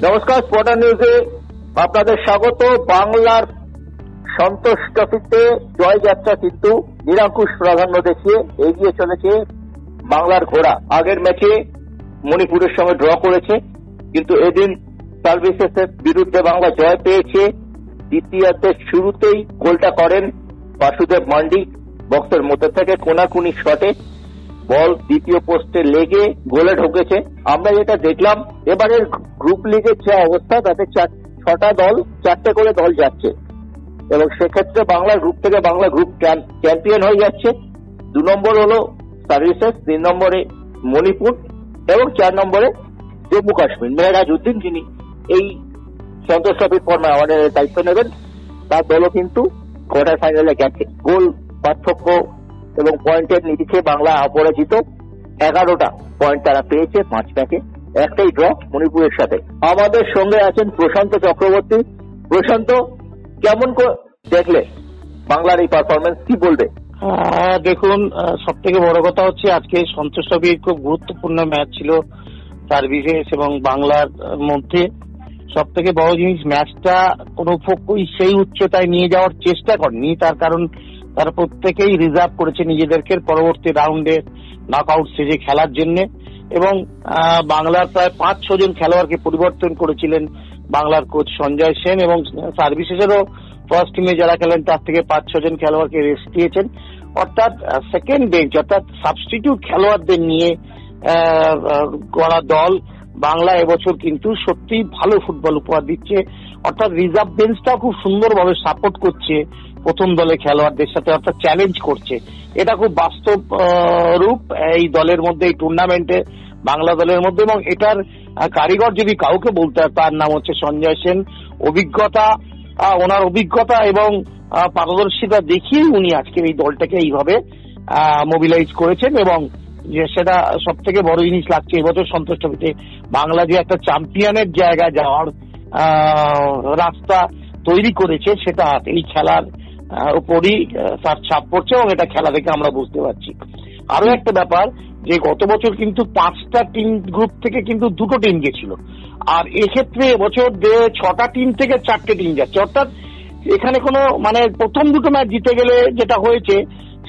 নমস্কার, স্পটার নিউজে আপনাদের স্বাগত। বাংলার সন্তোষ ট্রফিতে জয়যাত্রা কিন্তু নিরঙ্কুশ প্রাধান্য দেখিয়ে এগিয়ে চলেছে বাংলার ঘোড়া। আগের ম্যাচে মণিপুরের সঙ্গে ড্র করেছে, কিন্তু এদিন সার্ভিসেসের বিরুদ্ধে বাংলা জয় পেয়েছে। দ্বিতীয়ার্ধের শুরুতেই গোলটা করেন বাসুদেব মান্ডি। বক্সের মধ্যে থেকে কোনাকুনি শটে বল দ্বিতীয় পোস্টে লেগে গোলে ঢুকেছে। আমরা যেটা দেখলাম, এবারের গ্রুপ লিগের যে অবস্থা, তাতে 6টা দল 4টে করে দল যাচ্ছে, এবং সেক্ষেত্রে বাংলার গ্রুপ থেকে বাংলা গ্রুপ চ্যাম্পিয়ন হয়ে যাচ্ছে। 2 নম্বর হলো সার্ভিসেস, 3 নম্বরে মণিপুর এবং 4 নম্বরে জম্মু কাশ্মীর। মেহরাজউদ্দিন, যিনি এই সন্তোষ ট্রফির ফর্মে আমাদের দায়িত্ব নেবেন, তার দলও কিন্তু কোয়ার্টার ফাইনালে গেছে। গোল পার্থক্য এবং পয়েন্টের নিরিখে বাংলা অপরাজিত। 11টা পয়েন্ট তারা পেয়েছে 5 ম্যাচে, একটাই ড্র মণিপুরের সাথে। আমাদের সঙ্গে আছেন প্রশান্ত চক্রবর্তী। প্রশান্ত, কেমন দেখলে বাংলার এই পারফরমেন্স, কি বলবে? দেখুন, সব থেকে বড় কথা হচ্ছে আজকে সন্তোষ ট্রফির খুব গুরুত্বপূর্ণ ম্যাচ ছিল সার্ভিসেস এবং বাংলার মধ্যে। সব থেকে বড় জিনিস, ম্যাচটা কোনো সেই উচ্চতায় নিয়ে যাওয়ার চেষ্টা করেনি। তার কারণ তারা প্রত্যেকেই রিজার্ভ করেছে নিজেদেরকে পরবর্তী রাউন্ডে নকআউট স্টেজে খেলার জন্য, এবং বাংলার প্রায় 5-6 জন খেলোয়াড়কে পরিবর্তন করেছিলেন বাংলার কোচ সঞ্জয় সেন, এবং সার্ভিসেসেরও ফার্স্ট টিমে যারা খেলেন তার থেকে 5-6 জন খেলোয়াড়কে রেস্ট দিয়েছেন। অর্থাৎ সেকেন্ড বেঞ্চ, অর্থাৎ সাবস্টিটিউট খেলোয়াড়দের নিয়ে গড়া দল বাংলা এবছর কিন্তু সত্যি ভালো ফুটবল উপহার দিচ্ছে। অর্থাৎ রিজার্ভ বেঞ্চটা খুব সুন্দরভাবে সাপোর্ট করছে প্রথম দলের খেলোয়াড়দের সাথে, অর্থাৎ চ্যালেঞ্জ করছে। এটা খুব বাস্তব রূপ এই দলের মধ্যে, এই টুর্নামেন্টে বাংলা দলের মধ্যে। এবং এটার কারিগর যদি কাউকে বলতে হয়, তার নাম হচ্ছে সঞ্জয় সেন। ওনার অভিজ্ঞতা এবং পারদর্শিতা দেখিয়েই উনি আজকের এই দলটাকে এইভাবে মোবিলাইজ করেছেন, এবং সেটা সব থেকে বড় জিনিস লাগছে। এবছর সন্তোষ ট্রফিতে বাংলা যে একটা চ্যাম্পিয়নের জায়গায় যাওয়ার রাস্তা তৈরি করেছে, সেটা এই খেলার উপরই তার ছাপ পড়ছে, এবং এটা খেলা দেখে আমরা বুঝতে পারছি। আরো একটা ব্যাপার, যে গত বছর কিন্তু 5টা টিম গ্রুপ থেকে কিন্তু 2টো টিম গেছিল, আর এক্ষেত্রে এবছর 6টা টিম থেকে 4টে টিম যাচ্ছে। অর্থাৎ এখানে কোনো প্রথম 2টো ম্যাচ জিতে গেলে যেটা হয়েছে,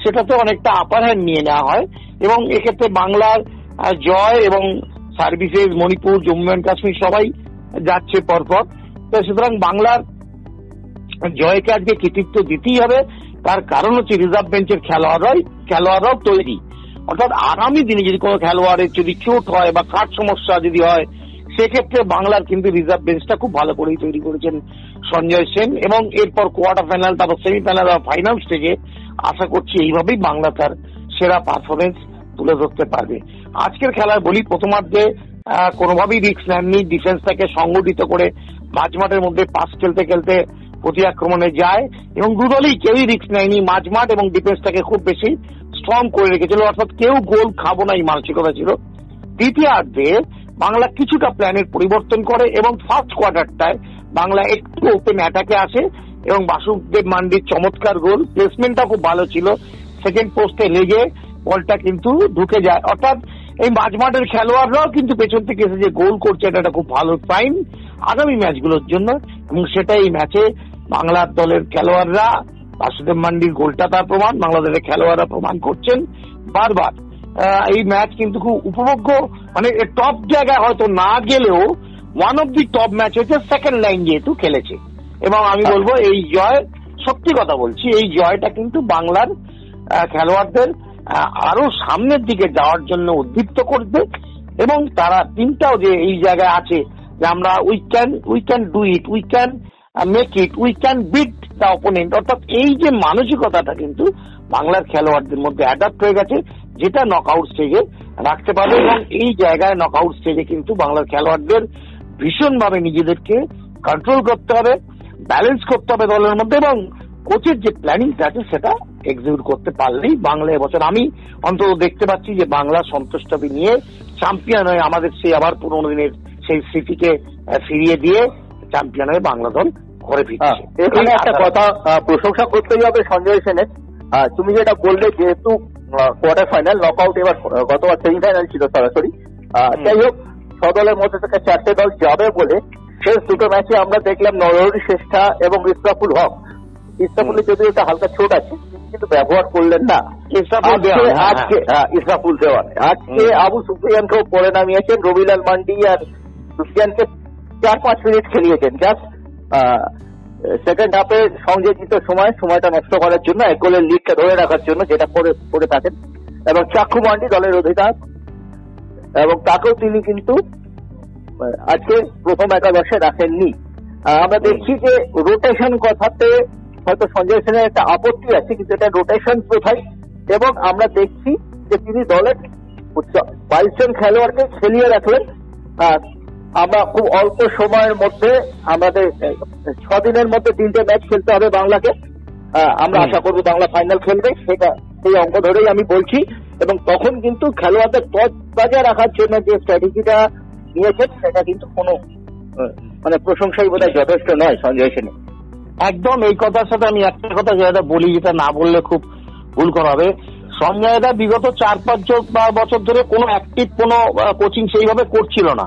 সেটাতে অনেকটা আপার হ্যান্ড নিয়ে নেওয়া হয়, এবং এক্ষেত্রে বাংলার জয় এবং সার্ভিসেস, মণিপুর, জম্মু অ্যান্ড কাশ্মীর সবাই যাচ্ছে পরপর। তো সুতরাং বাংলার জয়কে আজকে কৃতিত্ব দিতেই হবে। তার কারণ হচ্ছে রিজার্ভ বেঞ্চের খেলোয়াড়রাও তৈরি। অর্থাৎ আগামী দিনে যদি কোনো খেলোয়াড়ের যদি চোট হয় বা কাট সমস্যা যদি হয়, সেক্ষেত্রে বাংলার কিন্তু রিজার্ভ বেঞ্চটা খুব ভালো করেই তৈরি করেছেন সঞ্জয় সেন, এবং এরপর কোয়ার্টার ফাইনাল, তারপর সেমিফাইনাল বা ফাইনাল স্টেজে আশা করছি এইভাবেই বাংলা তার সেরা পারফরমেন্স তুলে ধরতে পারবে। আজকের খেলায় বলি, প্রথমার্ধে কোনোভাবেই রিস্ক নেননি, ডিফেন্সটাকে সংগঠিত করে মাঝমাঠের মধ্যে পাস খেলতে খেলতে প্রতি আক্রমণে যায়, এবং দুদলই কেউই রিস্ক নেয়নি। মাঝমাঠ এবং ডিফেন্সটাকে খুব বেশি স্ট্রং করে রেখেছিল, অর্থাৎ কেউ গোল খাবো না এই মানসিকতা ছিল। দ্বিতীয়ার্ধে বাংলা কিছুটা প্ল্যানের পরিবর্তন করে, এবং ফার্স্ট কোয়ার্টারটায় বাংলা একটু ওপেন অ্যাটাকে আসে, এবং বাসুদেব মান্ডির চমৎকার গোল, প্লেসমেন্টটা খুব ভালো ছিল, সেকেন্ড পোস্টে লেগে বলটা কিন্তু ঢুকে যায়। অর্থাৎ এই মাঝমাঠের খেলোয়াড়রাও কিন্তু পেছন থেকে এসে যে গোল করছে, এটা খুব ভালো সাইন আগামী ম্যাচগুলোর জন্য, এবং সেটা এই ম্যাচে বাংলার দলের খেলোয়াড়রা, বাসুদেব মান্ডির গোলটা তার প্রমাণ, বাংলা দলের খেলোয়াড়রা প্রমাণ করছেন বারবার। এই ম্যাচ কিন্তু খুব উপভোগ্য, টপ জায়গায় হয়তো না গেলেও one of the top match হচ্ছে সেকেন্ড লাইন যেহেতু খেলেছে। এবং আমি বলবো এই জয়, সত্যি কথা বলছি, এই জয়টা কিন্তু বাংলার খেলোয়াড়দের আরো সামনের দিকে যাওয়ার জন্য উদ্দীপ্ত করবে, এবং তারা টিমটাও যে এই জায়গায় আছে যে আমরা we can do it, we can make it, we can bit the opponent. অর্থাৎ এই যে মানসিকতাটা কিন্তু বাংলার খেলোয়াড়দের মধ্যে অ্যাডাপ্ট হয়ে গেছে, যেটা নকআউট স্টেজে রাখতে পারবে। এবং এই জায়গায় নকআউট স্টেজে কিন্তু বাংলার খেলোয়াড়দের ভীষণভাবে নিজেদেরকে কন্ট্রোল করতে হবে, ব্যালেন্স করতে হবে দলের মধ্যে, এবং কোচের যে প্ল্যানিংটা আছে সেটা এক্সিকিউট করতে পারলেই বাংলা এবছর, আমি অন্তত দেখতে পাচ্ছি যে বাংলা সন্তোষ ট্রফি নিয়ে চ্যাম্পিয়ন হয়ে আমাদের সেই আবার পুরোনো দিনের সেই স্মৃতিকে ফিরিয়ে দিয়ে চ্যাম্পিয়ন হয়ে বাংলা দল ঘরে ফিরছে। এখানে একটা কথা প্রশংসা করতেই হবে সঞ্জয় সেনের। তুমি যেটা বললে, যেহেতু কোয়ার্টার ফাইনাল, নকআউট এবার, গতবার সেমিফাইনাল ছিল সরাসরি, যাই হোক 6 দলের মধ্যে থেকে 4টে দল যাবে বলে শেষ দুটো ম্যাচে আমরা দেখলাম নরহরি শ্রেষ্ঠা এবং ইসরাফুল হক। ইসরাফুলের যদিও একটা হালকা চোট আছে, কিন্তু ব্যবহার করলেন না। ইসরাফুল দেওয়ান আজকে আবু সুফিয়ানকেও পরে নামিয়েছেন, রবিলাল মান্ডি আর সুফিয়ানকে 4-5 মিনিট খেলিয়েছেন জাস্ট সেকেন্ড হাফে সংযোজিত সময়টা নষ্ট করার জন্য, 1 গোলের লিডটা ধরে রাখার জন্য, যেটা করে থাকেন। এবং চাক্ষু মান্ডি দলের অধিনায়ক, এবং তাকেও তিনি কিন্তু আজকে প্রথম একাদশে রাখেননি। আমরা দেখছি যে রোটেশন কথাতে হয়তো সঞ্জয় সেনের একটা আপত্তি আছে, কিন্তু এটা রোটেশন প্রথাই, এবং আমরা দেখছি যে তিনি দলের 22 জন খেলোয়াড়কে খেলিয়ে রাখলেন। আমরা খুব অল্প সময়ের মধ্যে, আমাদের 6 দিনের মধ্যে 3টে ম্যাচ খেলতে হবে বাংলাকে। আমরা আশা করবো বাংলা ফাইনাল খেলবে, সেই অঙ্ক ধরেই আমি বলছি। এবং তখন কিন্তু খেলোয়াড়দের তরতাজা রাখার জন্য যে স্ট্র্যাটেজিটা নিয়েছেন সেটা কিন্তু কোনো প্রশংসাই বোধহয় যথেষ্ট নয় সঞ্জয় সেনের। একদম এই কথার সাথে আমি একটা কথা যেটা বলি, যেটা না বললে খুব ভুল করা হবে। সঞ্জয় দা বিগত 4-5 বছর ধরে কোনো অ্যাক্টিভ কোনো কোচিং সেইভাবে করছিল না,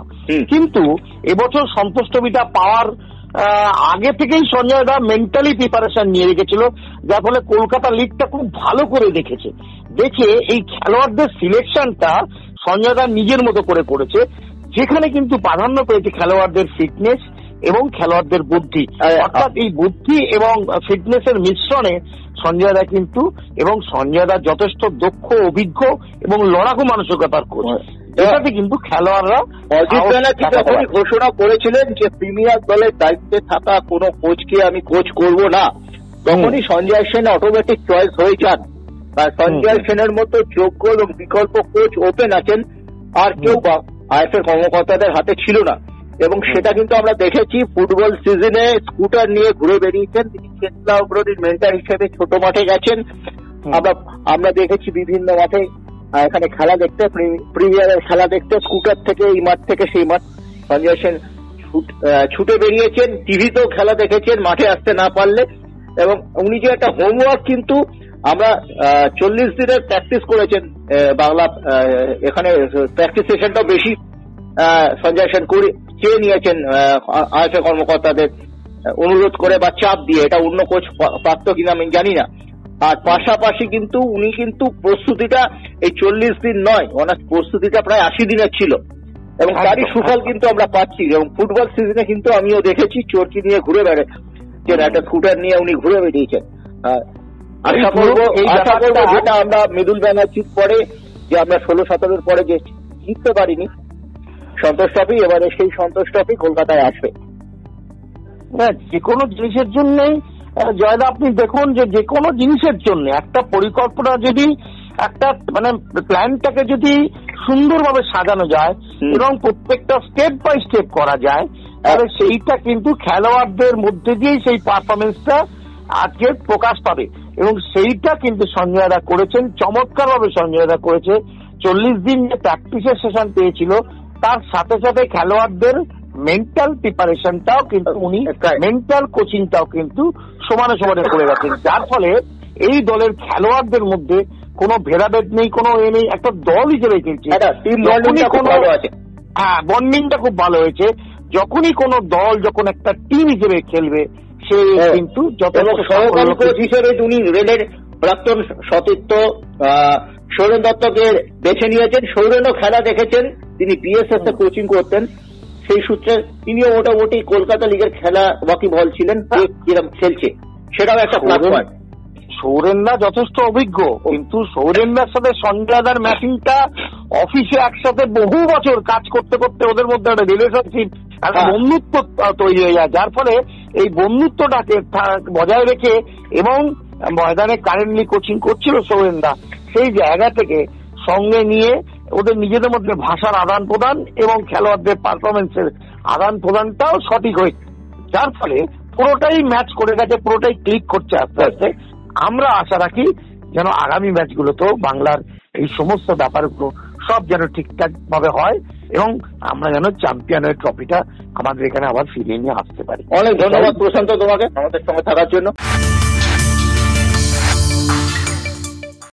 কিন্তু এবছর সন্তোষ ট্রফিটা পাওয়ার আগে থেকেই সঞ্জয় দা মেন্টালি প্রিপারেশন নিয়ে রেখেছিল, যার ফলে কলকাতা লিগটা খুব ভালো করে দেখে এই খেলোয়াড়দের সিলেকশনটা সঞ্জয় দা নিজের মতো করে করেছে, যেখানে কিন্তু প্রাধান্য পেয়েছে খেলোয়াড়দের ফিটনেস এবং খেলোয়াড়দের বুদ্ধি। অর্থাৎ এই বুদ্ধি এবং ফিটনেসের মিশ্রণে সঞ্জয় দা কিন্তু, এবং সঞ্জয় দা যথেষ্ট দক্ষ, অভিজ্ঞ এবং লড়াকু মানসিকতার কোচ, এটাতে কিন্তু খেলোয়াড়রা ঘোষণা করেছিলেন যে প্রিমিয়ার দলের দায়িত্বে থাকা কোনো কোচকে আমি কোচ করব না, তখনই সঞ্জয় সেন অটোমেটিক চয়েস হয়ে যান। সঞ্জয় সেনের মতো যোগ্য এবং বিকল্প কোচ ওপেন আছেন আর কেউ আইএফএ কর্মকর্তাদের হাতে ছিল না। এবং সেটা কিন্তু আমরা দেখেছি ফুটবল সিজনে স্কুটার নিয়ে ঘুরে বেরিয়েছেন তিনি, চেতলা অগ্রণীর মেন্টর হিসেবে ছোট মাঠে গেছেন। আমরা দেখেছি বিভিন্ন মাঠে এখানে খেলা দেখতে, প্রিমিয়ারের খেলা দেখতে, স্কুটার থেকে এই মাঠ থেকে সেই মাঠ সঞ্জয় সেন ছুটে বেরিয়েছেন। টিভিতেও খেলা দেখেছেন মাঠে আসতে না পারলে। এবং উনি যে একটা হোমওয়ার্ক, কিন্তু আমরা 40 দিনের প্র্যাকটিস করেছেন বাংলা, এখানে প্র্যাকটিস সেশনটাও বেশি সঞ্জয় সেন চেয়ে নিয়েছেন আইএফএ কর্মকর্তাদের অনুরোধ করে বা চাপ দিয়ে, এটা অন্য কোচ প্রাপ্ত কিনা আমি জানি না। আর পাশাপাশি কিন্তু উনি কিন্তু প্রস্তুতিটা এই 40 দিন নয়, ওনার প্রস্তুতিটা প্রায় 80 দিনের ছিল, এবং তারই সুফল কিন্তু আমরা পাচ্ছি। এবং ফুটবল সিজনে কিন্তু আমিও দেখেছি চরকি নিয়ে ঘুরে বেড়াচ্ছেন, একটা স্কুটার নিয়ে উনি ঘুরে বেরিয়েছেন। আশা করবো যেটা আমরা মৃদুল ব্যানার্জির পরে যে আমরা 16-17 পরে যে জিততে পারিনি সন্তোষ ট্রফি, এবারে সেই সন্তোষ ট্রফি কলকাতায় আসবে। যে কোনো জিনিসের জন্যই জয়দা আপনি দেখুন যে কোনো জিনিসের জন্য একটা পরিকল্পনা যদি একটা প্ল্যানটাকে যদি সুন্দরভাবে সাজানো যায় এবং প্রত্যেকটা স্টেপ বাই স্টেপ করা যায়, তাহলে সেইটা কিন্তু খেলোয়াড়দের মধ্যে দিয়েই সেই পারফরমেন্সটা আজকে প্রকাশ পাবে। এবং সেইটা কিন্তু সঞ্জয় দা করেছেন, চমৎকার ভাবে সঞ্জয় দা করেছে। 40 দিন যে প্র্যাকটিসের সেশন পেয়েছিল, তার সাথে সাথে খেলোয়াড়দের মেন্টাল প্রিপারেশনটাও কিন্তু উনি, মেন্টাল কোচিংটাও কিন্তু সমানে করে গেছেন, যার ফলে এই দলের খেলোয়াড়দের মধ্যে কোনো ভেদাভেদ নেই, কোনো নেই, একটা দল হিসেবে খেলছে। বন্ডিংটা খুব ভালো হয়েছে। যখনই কোনো দল যখন একটা টিম হিসেবে খেলবে, সে কিন্তু সহকারী কোচ হিসেবে উনি রেলের প্রাক্তন সতীর্থ সৌরেন দত্তকে বেছে নিয়েছেন। সৌরেনও খেলা দেখেছেন, তিনি বিএসএস এ কোচিং করতেন, সেই সূত্রে তিনিও মোটামুটি কলকাতা লিগের খেলা ওয়াকিবহাল ছিলেন, কিরকম খেলছে সেটাও একটা প্লাস পয়েন্ট। সৌরেনদা যথেষ্ট অভিজ্ঞ, কিন্তু সৌরেনদার সাথে সঞ্জয় দার ম্যাচিংটা অফিসে একসাথে বহু বছর কাজ করতে করতে ওদের মধ্যে একটা রিলেশনশিপ, একটা বন্ধুত্ব তৈরি হয়ে যায়, যার ফলে এই বন্ধুত্বটাকে বজায় রেখে এবং ময়দানে কারেন্টলি কোচিং করছিল সৌরেনদা, সেই জায়গা থেকে সঙ্গে নিয়ে ওদের নিজেদের মধ্যে ভাষার আদান প্রদান এবং খেলোয়াড়দের পারফরমেন্সের আদান প্রদানটাও সঠিক হয়েছে, যার ফলে পুরোটাই ম্যাচ করে গেছে, পুরোটাই ক্লিক করছে আস্তে আস্তে। আমরা আশা রাখি যেন আগামী ম্যাচগুলোতেও বাংলার এই সমস্ত ব্যাপারগুলো সব যেন ঠিকঠাক ভাবে হয় এবং আমরা যেন চ্যাম্পিয়নের ট্রফিটা আমাদের এখানে আবার ফিরিয়ে নিয়ে আসতে পারি। অনেক ধন্যবাদ প্রশান্ত তোমাকে আমাদের সঙ্গে থাকার জন্য।